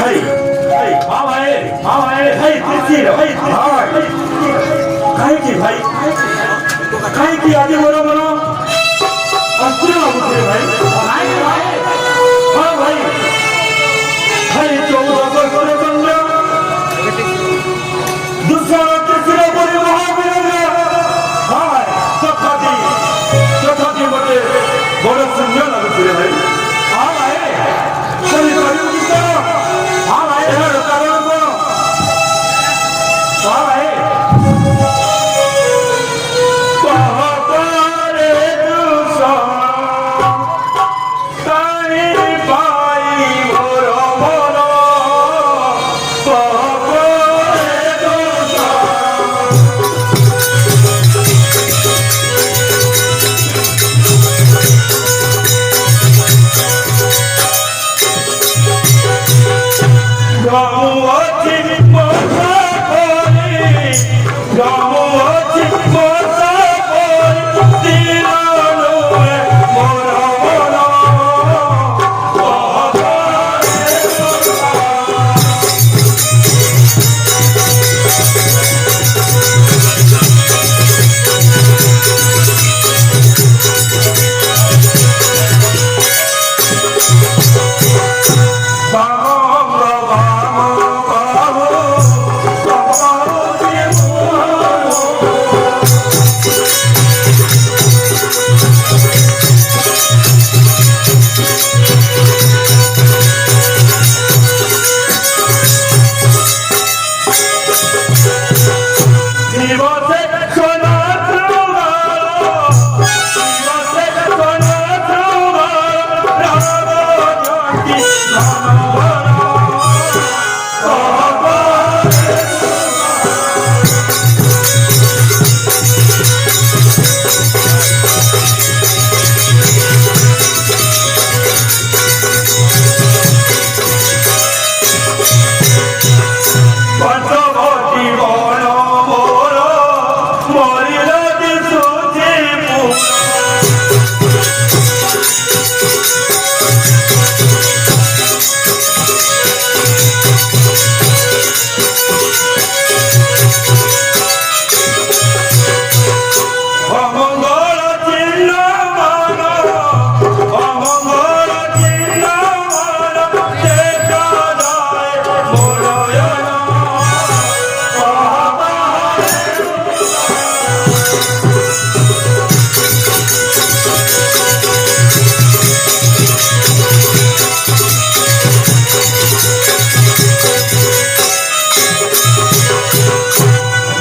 भाई भाई हाँ भाई हाँ भाई भाई किसी भाई हाँ भाई काहे की आगे बोलो बोलो अस्त्र ना बोले भाई हाँ भाई भाई 14 वर्ष बंदा दूसरा तीसरा बोले महावीर हाँ भाई तथापि मते बड़ा संज्ञा लगते भाई हाँ भाई कोई करियो कितना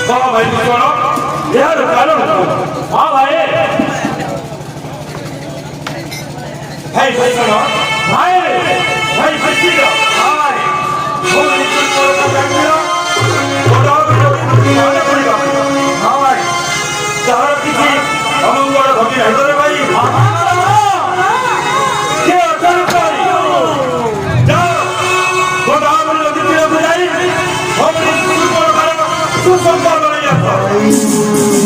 हाँ भाई यार कारण को हाँ भाई भाई भाई सुनो भाई भाई बच्चीगा भाई वो निकल कर जाएगा थोड़ा भी आने पड़ेगा हाँ भाई चार किसी हम बड़ा भक्ति है तो भाई क्या कर भाई जाओ थोड़ा भी लगी तेरे बुझाई हम निकल कर करेगा तू संभाल नहीं आता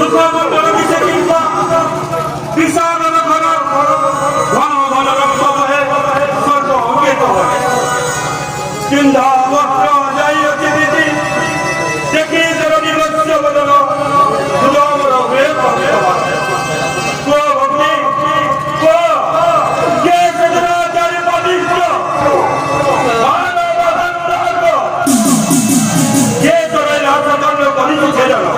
দুঃখ মন্ডল দিছে কিংবা বিষাদর ঘন ঘন ঘন রক্ত বহে স্বর্গ অঙ্কিত হয় চিন্তা বস্ত্র যাই অতি দিদি দেখি জল নিবস্য বদল সুদমর হয়ে ভক্ত ভক্তি কে সদরা চারি পবিত্র কে তোরে লাভ করিছে জানো